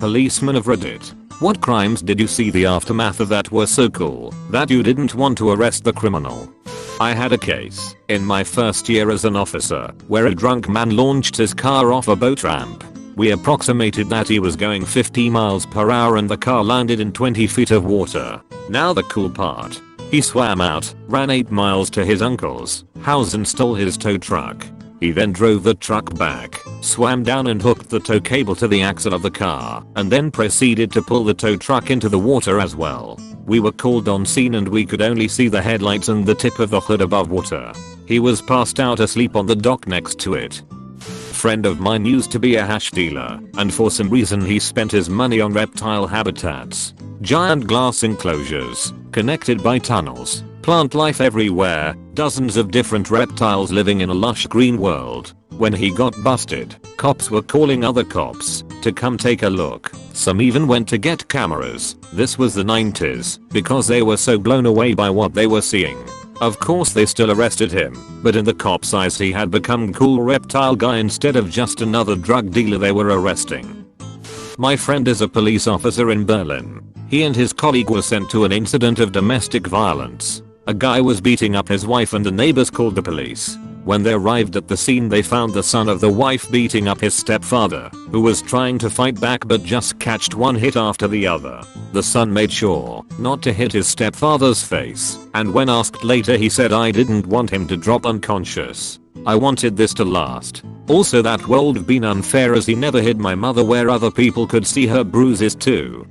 Policemen of Reddit. What crimes did you see the aftermath of that were so cool that you didn't want to arrest the criminal? I had a case in my first year as an officer where a drunk man launched his car off a boat ramp. We approximated that he was going 50 miles per hour and the car landed in 20 feet of water. Now the cool part. He swam out, ran 8 miles to his uncle's house and stole his tow truck. He then drove the truck back, swam down and hooked the tow cable to the axle of the car, and then proceeded to pull the tow truck into the water as well. We were called on scene and we could only see the headlights and the tip of the hood above water. He was passed out asleep on the dock next to it. Friend of mine used to be a hash dealer, and for some reason he spent his money on reptile habitats. Giant glass enclosures, connected by tunnels, plant life everywhere, dozens of different reptiles living in a lush green world. When he got busted, cops were calling other cops to come take a look. Some even went to get cameras. This was the 90s, because they were so blown away by what they were seeing. Of course they still arrested him, but in the cops' eyes he had become cool reptile guy instead of just another drug dealer they were arresting. My friend is a police officer in Berlin. He and his colleague were sent to an incident of domestic violence. A guy was beating up his wife and the neighbors called the police. When they arrived at the scene they found the son of the wife beating up his stepfather, who was trying to fight back but just catched one hit after the other. The son made sure not to hit his stepfather's face, and when asked later he said, "I didn't want him to drop unconscious. I wanted this to last. Also that would have been unfair as he never hid my mother where other people could see her bruises too."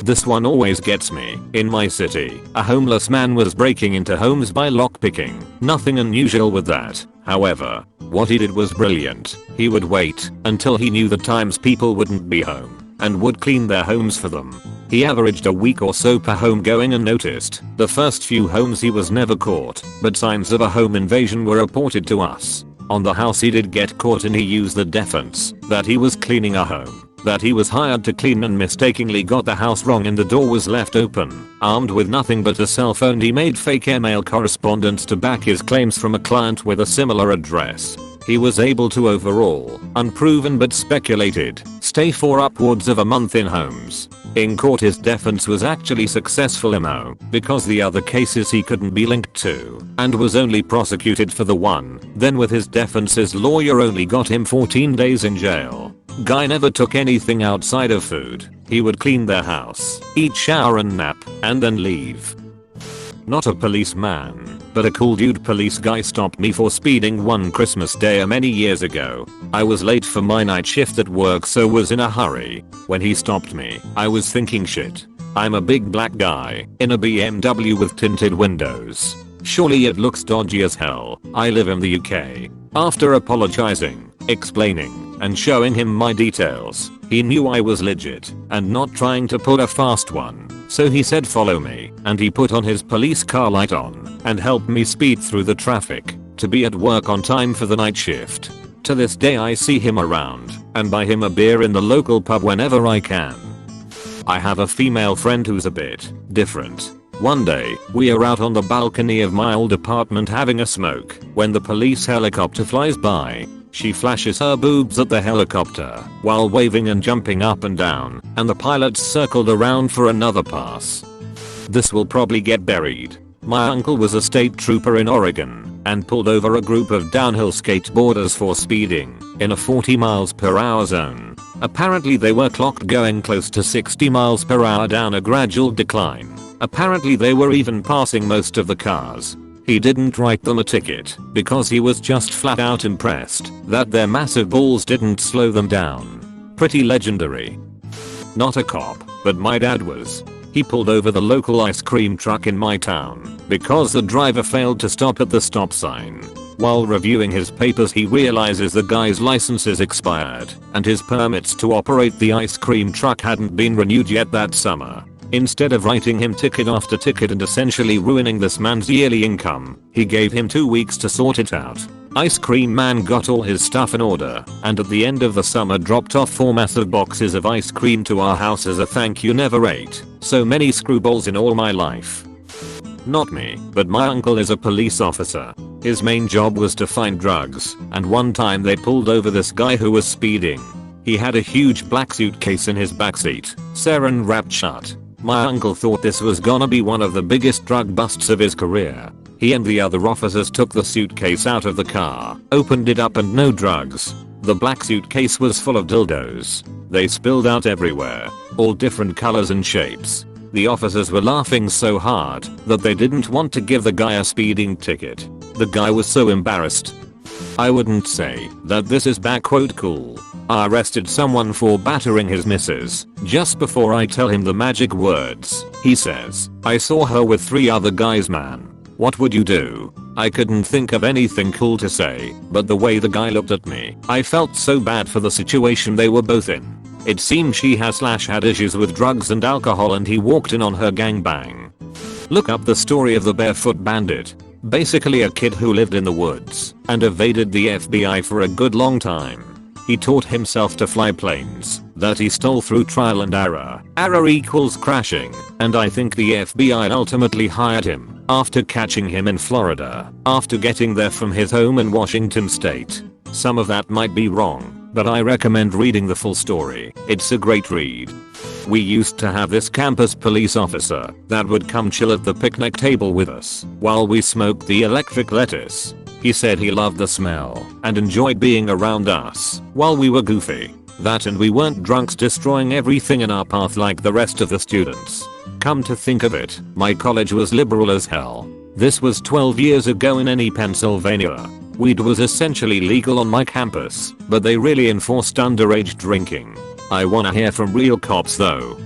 This one always gets me. In my city, a homeless man was breaking into homes by lockpicking. Nothing unusual with that. However, what he did was brilliant. He would wait until he knew the times people wouldn't be home and would clean their homes for them. He averaged a week or so per home going unnoticed. The first few homes he was never caught, but signs of a home invasion were reported to us. On the house he did get caught and he used the defense that he was cleaning a home that he was hired to clean and mistakenly got the house wrong and the door was left open. Armed with nothing but a cell phone he made fake email correspondence to back his claims from a client with a similar address. He was able to overall, unproven but speculated, stay for upwards of a month in homes. In court his defense was actually successful because the other cases he couldn't be linked to and was only prosecuted for the one. Then with his defense his lawyer only got him 14 days in jail. Guy never took anything outside of food. He would clean their house, eat, shower and nap, and then leave. Not a policeman, but a cool dude. Police guy stopped me for speeding one Christmas day many years ago. I was late for my night shift at work so was in a hurry. When he stopped me, I was thinking shit. I'm a big black guy in a BMW with tinted windows. Surely it looks dodgy as hell. I live in the UK. After apologizing, explaining, and showing him my details, he knew I was legit and not trying to pull a fast one. So he said follow me, and he put on his police car light on and helped me speed through the traffic to be at work on time for the night shift. To this day I see him around and buy him a beer in the local pub whenever I can. I have a female friend who's a bit different. One day, we are out on the balcony of my old apartment having a smoke when the police helicopter flies by. She flashes her boobs at the helicopter while waving and jumping up and down, and the pilots circled around for another pass. This will probably get buried. My uncle was a state trooper in Oregon and pulled over a group of downhill skateboarders for speeding in a 40 miles per hour zone. Apparently they were clocked going close to 60 miles per hour down a gradual decline. Apparently they were even passing most of the cars. He didn't write them a ticket because he was just flat out impressed that their massive balls didn't slow them down. Pretty legendary. Not a cop, but my dad was. He pulled over the local ice cream truck in my town because the driver failed to stop at the stop sign. While reviewing his papers he realizes the guy's license is expired and his permits to operate the ice cream truck hadn't been renewed yet that summer. Instead of writing him ticket after ticket and essentially ruining this man's yearly income, he gave him 2 weeks to sort it out. Ice cream man got all his stuff in order and at the end of the summer dropped off 4 massive boxes of ice cream to our house as a thank you. Never ate so many screwballs in all my life. Not me, but my uncle is a police officer. His main job was to find drugs, and one time they pulled over this guy who was speeding. He had a huge black suitcase in his backseat, saran wrapped shut. My uncle thought this was gonna be one of the biggest drug busts of his career. He and the other officers took the suitcase out of the car, opened it up, and no drugs. The black suitcase was full of dildos. They spilled out everywhere, all different colors and shapes. The officers were laughing so hard that they didn't want to give the guy a speeding ticket. The guy was so embarrassed. I wouldn't say that this is cool. I arrested someone for battering his missus. Just before I tell him the magic words, he says, "I saw her with 3 other guys, man. What would you do?" I couldn't think of anything cool to say, but the way the guy looked at me, I felt so bad for the situation they were both in. It seemed she had issues with drugs and alcohol, and he walked in on her gangbang. Look up the story of the Barefoot Bandit. Basically a kid who lived in the woods and evaded the FBI for a good long time. He taught himself to fly planes that he stole through trial and error. Error equals crashing, and I think the FBI ultimately hired him after catching him in Florida, after getting there from his home in Washington state. Some of that might be wrong, but I recommend reading the full story. It's a great read. We used to have this campus police officer that would come chill at the picnic table with us while we smoked the electric lettuce. He said he loved the smell and enjoyed being around us while we were goofy. That and we weren't drunks destroying everything in our path like the rest of the students. Come to think of it, my college was liberal as hell. This was 12 years ago in Pennsylvania. Weed was essentially legal on my campus, but they really enforced underage drinking. I wanna hear from real cops though.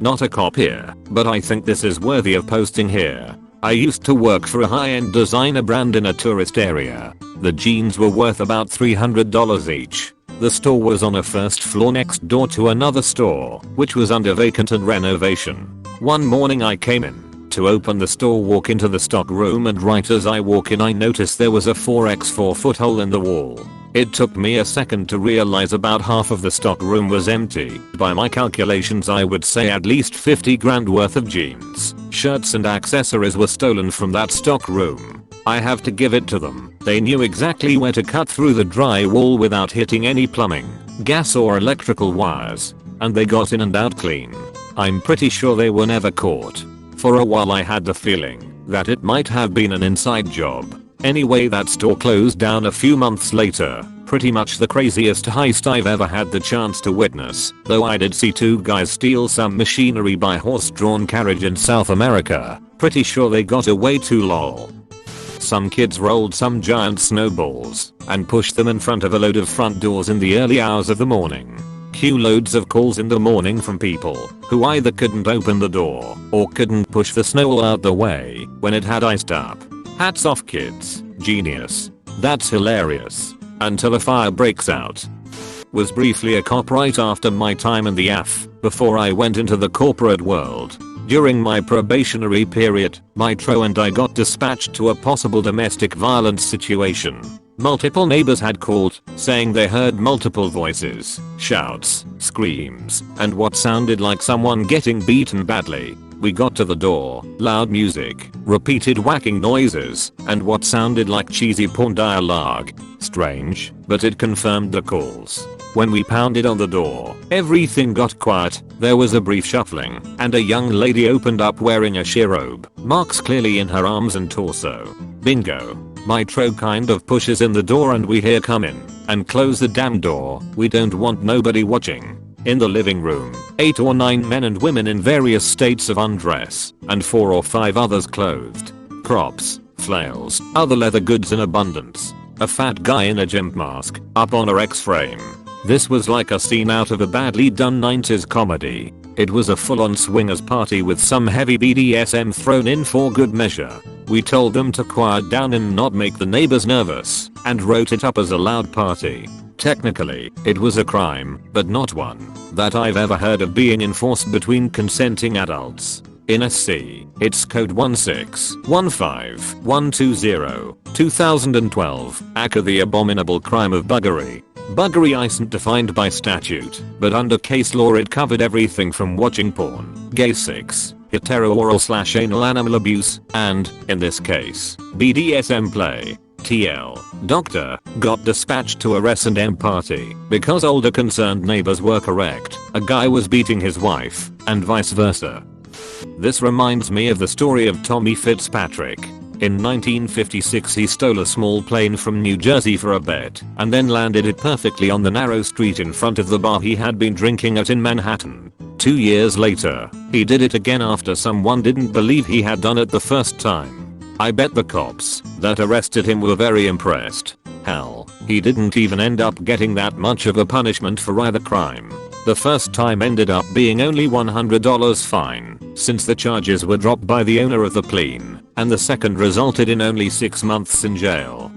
Not a cop here, but I think this is worthy of posting here. I used to work for a high-end designer brand in a tourist area. The jeans were worth about $300 each. The store was on a first floor next door to another store, which was under vacant and renovation. One morning I came in to open the store, walk into the stock room, and right as I walk in I noticed there was a 4x4 foot hole in the wall. It took me a second to realize about half of the stock room was empty. By my calculations I would say at least 50 grand worth of jeans, shirts and accessories were stolen from that stock room. I have to give it to them. They knew exactly where to cut through the drywall without hitting any plumbing, gas or electrical wires. And they got in and out clean. I'm pretty sure they were never caught. For a while I had the feeling that it might have been an inside job. Anyway, that store closed down a few months later. Pretty much the craziest heist I've ever had the chance to witness, though I did see 2 guys steal some machinery by horse-drawn carriage in South America. Pretty sure they got away too, lol. Some kids rolled some giant snowballs and pushed them in front of a load of front doors in the early hours of the morning. Cue loads of calls in the morning from people who either couldn't open the door or couldn't push the snow out the way when it had iced up. Hats off, kids. Genius. That's hilarious. Until a fire breaks out. Was briefly a cop right after my time in the AF, before I went into the corporate world. During my probationary period, my TRO and I got dispatched to a possible domestic violence situation. Multiple neighbors had called, saying they heard multiple voices, shouts, screams, and what sounded like someone getting beaten badly. We got to the door, loud music, repeated whacking noises, and what sounded like cheesy porn dialogue. Strange, but it confirmed the calls. When we pounded on the door, everything got quiet. There was a brief shuffling, and a young lady opened up wearing a sheer robe, marks clearly in her arms and torso. Bingo. My TRO kind of pushes in the door and we hear come in and close the damn door. We don't want nobody watching. In the living room, 8 or 9 men and women in various states of undress, and 4 or 5 others clothed. Props, flails, other leather goods in abundance. A fat guy in a gym mask, up on a X-frame. This was like a scene out of a badly done 90s comedy. It was a full-on swingers party with some heavy BDSM thrown in for good measure. We told them to quiet down and not make the neighbors nervous, and wrote it up as a loud party. Technically, it was a crime, but not one that I've ever heard of being enforced between consenting adults. In SC, it's code 1615120, 2012, ACA, the abominable crime of buggery. Buggery isn't defined by statute, but under case law it covered everything from watching porn, gay sex, hetero-oral/anal animal abuse, and, in this case, BDSM play. TL. Doctor got dispatched to a S&M party because older concerned neighbors were correct. A guy was beating his wife and vice versa. This reminds me of the story of Tommy Fitzpatrick. In 1956 he stole a small plane from New Jersey for a bet and then landed it perfectly on the narrow street in front of the bar he had been drinking at in Manhattan. 2 years later, he did it again after someone didn't believe he had done it the first time. I bet the cops that arrested him were very impressed. Hell, he didn't even end up getting that much of a punishment for either crime. The first time ended up being only $100 fine, since the charges were dropped by the owner of the plane, and the second resulted in only 6 months in jail.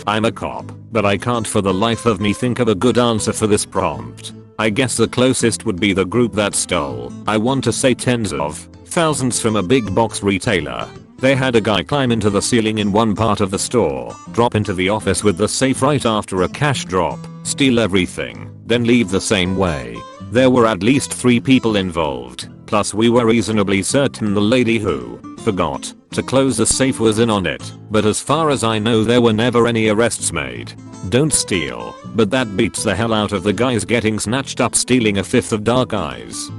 I'm a cop, but I can't for the life of me think of a good answer for this prompt. I guess the closest would be the group that stole, I want to say tens of thousands from a big box retailer. They had a guy climb into the ceiling in one part of the store, drop into the office with the safe right after a cash drop, steal everything, then leave the same way. There were at least 3 people involved, plus we were reasonably certain the lady who forgot to close the safe was in on it, but as far as I know there were never any arrests made. Don't steal, but that beats the hell out of the guys getting snatched up stealing a fifth of Dark Eyes.